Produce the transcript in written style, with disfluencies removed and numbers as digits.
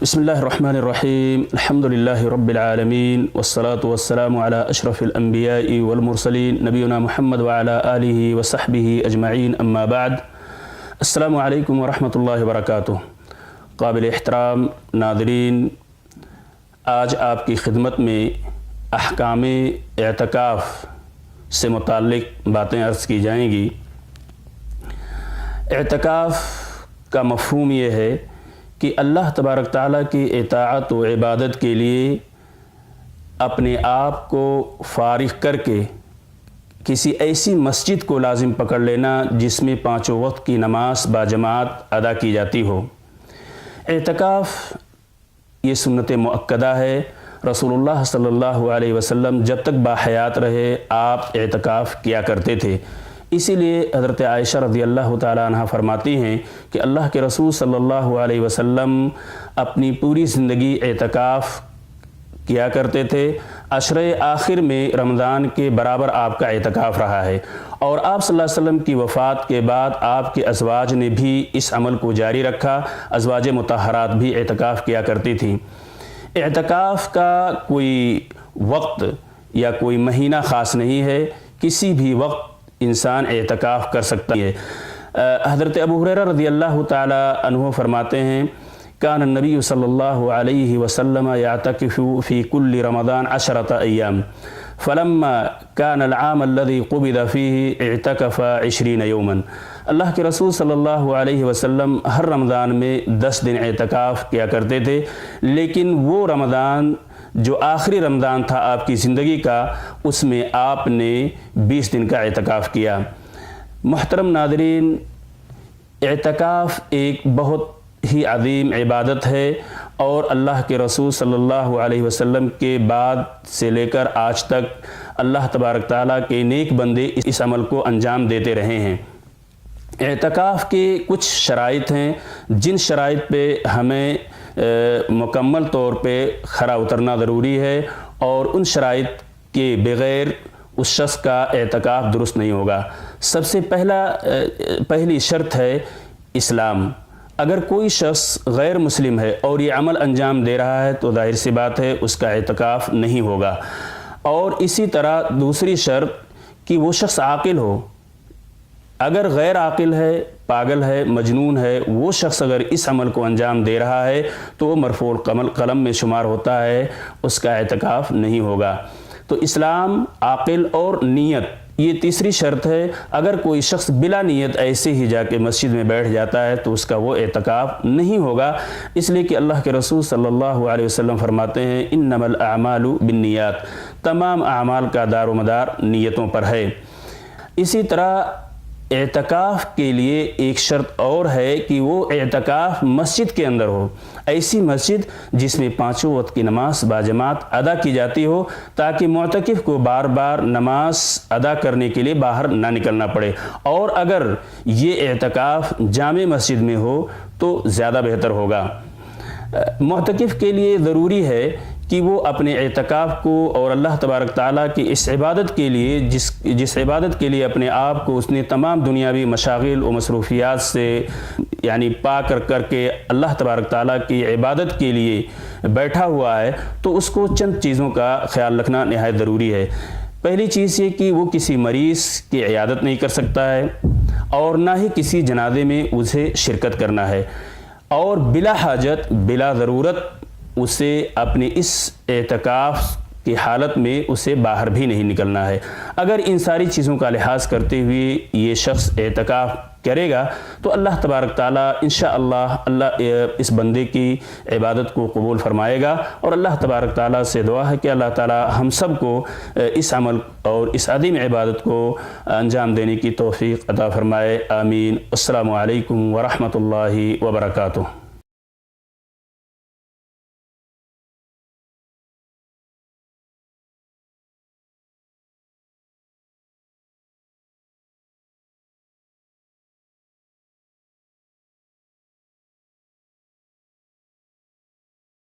बिस्मिल्लाहिर्रहमानिर्रहीम अल्हम्दुलिल्लाहि रब्बिल आलमीन वस्सलातु वस्सलामु अला अशरफिल अंबिया'i वल मुरसलीन नबीना मुहम्मद व अला आलिहि व सहबिहि अजमईन अम्मा बाद। अस्सलामु अलैकुम व रहमतुल्लाहि व बरकातुहू। काबिल एहतराम नाज़रीन, आज आपकी खिदमत में अहकाम एतकाफ़ से मुताल्लिक़ बातें अर्ज़ की जाएंगी। एतकाफ़ का मफ़हूम ये है कि अल्लाह तबारक ताला की इताअत व इबादत के लिए अपने आप को फ़ारिग़ करके किसी ऐसी मस्जिद को लाजिम पकड़ लेना जिसमें पाँचों वक्त की नमाज बाजमात अदा की जाती हो। एतकाफ़ ये सुन्नत मुअक्कदा है। रसूलुल्लाह सल्लल्लाहु अलैहि वसल्लम जब तक बाहयात रहे आप एतकाफ़ किया करते थे। इसीलिए हज़रत आयशा रज़ियल्लाहु ताला अन्हा फरमाती हैं कि अल्लाह के रसूल सल्लल्लाहु अलैहि वसल्लम अपनी पूरी ज़िंदगी एतकाफ़ किया करते थे। अशरे आखिर में रमज़ान के बराबर आपका एतकाफ़ रहा है और आप सल्लल्लाहु अलैहि वसल्लम की वफ़ात के बाद आपके अज़वाज ने भी इस अमल को जारी रखा। अज़वाज मुतहरात भी एतकाफ़ किया करती थीं। एतकाफ़ का कोई वक्त या कोई महीना ख़ास नहीं है, किसी भी वक्त इंसान एतकाफ़ कर सकता है। हज़रत अबू हुरैरा रज़ियल्लाहु ताला अन्हु फरमाते हैं कान नबी सल्लल्लाहु अलैहि वसल्लम यअतकिफ़ु फ़ी कुल्लि रमज़ान 10 अय्याम फ़लम्मा कान अल-आम अल्लज़ी क़ुबिज़ फ़ीही इअतकफ़ 20 यौमन। अल्लाह के रसूल सल्लल्लाहु अलैहि वसल्लम हर रमज़ान में 10 दिन एतकाफ़ किया करते थे, लेकिन वो रमज़ान जो आखिरी रमज़ान था आपकी ज़िंदगी का, उसमें आपने 20 दिन का एतकाफ़ किया। मुहतरम नाज़रीन, एतकाफ़ एक बहुत ही अज़ीम इबादत है और अल्लाह के रसूल सल्लल्लाहु अलैहि वसल्लम के बाद से लेकर आज तक अल्लाह तबारक ताला के नेक बंदे इस अमल को अंजाम देते रहे हैं। एतकाफ़ के कुछ शराइत हैं जिन शराइत पे हमें मुकम्मल तौर पे खरा उतरना ज़रूरी है और उन शराइत के बग़ैर उस शख्स का एतकाफ़ दुरुस्त नहीं होगा। सबसे पहली शर्त है इस्लाम। अगर कोई शख्स गैर मुस्लिम है और ये अमल अंजाम दे रहा है तो ज़ाहिर सी बात है उसका एतकाफ़ नहीं होगा। और इसी तरह दूसरी शर्त कि वो शख्स आकिल हो। अगर गैर आकिल है, पागल है, मजनून है, वो शख्स अगर इस अमल को अंजाम दे रहा है तो वो मरफूल कलम में शुमार होता है, उसका एतकाफ़ नहीं होगा। तो इस्लाम, आकिल और नीयत, ये तीसरी शर्त है। अगर कोई शख्स बिला नीयत ऐसे ही जाके मस्जिद में बैठ जाता है तो उसका वो एतकाफ़ नहीं होगा, इसलिए कि अल्लाह के रसूल सल्लल्लाहु अलैहि वसल्लम फरमाते हैं इन्नमल अमालु बिन्नियात, तमाम अमाल का दारोमदार नीयतों पर है। इसी तरह एतकाफ़ के लिए एक शर्त और है कि वो एतकाफ़ मस्जिद के अंदर हो, ऐसी मस्जिद जिसमें पाँचों वक्त की नमाज बाजमात अदा की जाती हो, ताकि मुअतकिफ़ को बार बार नमाज अदा करने के लिए बाहर ना निकलना पड़े। और अगर ये एतकाफ़ जामे मस्जिद में हो तो ज़्यादा बेहतर होगा। मुअतकिफ़ के लिए ज़रूरी है कि वो अपने एतकाफ़ को और अल्लाह तबारक ताला की इस इबादत के लिए जिस इबादत के लिए अपने आप को उसने तमाम दुनियावी मशागिल और मसरूफियात से यानी पा करके अल्लाह तबारक ताला की इबादत के लिए बैठा हुआ है, तो उसको चंद चीज़ों का ख्याल रखना नहायत ज़रूरी है। पहली चीज़ ये कि वो किसी मरीज़ की इयादत नहीं कर सकता है और ना ही किसी जनाजे में उसे शिरकत करना है, और बिला हाजत बिला ज़रूरत उसे अपने इस एतकाफ़ की हालत में उसे बाहर भी नहीं निकलना है। अगर इन सारी चीज़ों का लिहाज करते हुए ये शख्स एतकाफ़ करेगा तो अल्लाह तबारक ताला इंशाअल्लाह अल्लाह इस बंदे की इबादत को कबूल फरमाएगा। और अल्लाह तबारक ताला से दुआ है कि अल्लाह ताला हम सब को इस अमल और इस अज़ीम इबादत को अंजाम देने की तौफ़ीक़ अता फरमाए। आमीन। अस्सलामु अलैकुम व रहमतुल्लाहि व बरकातुहू।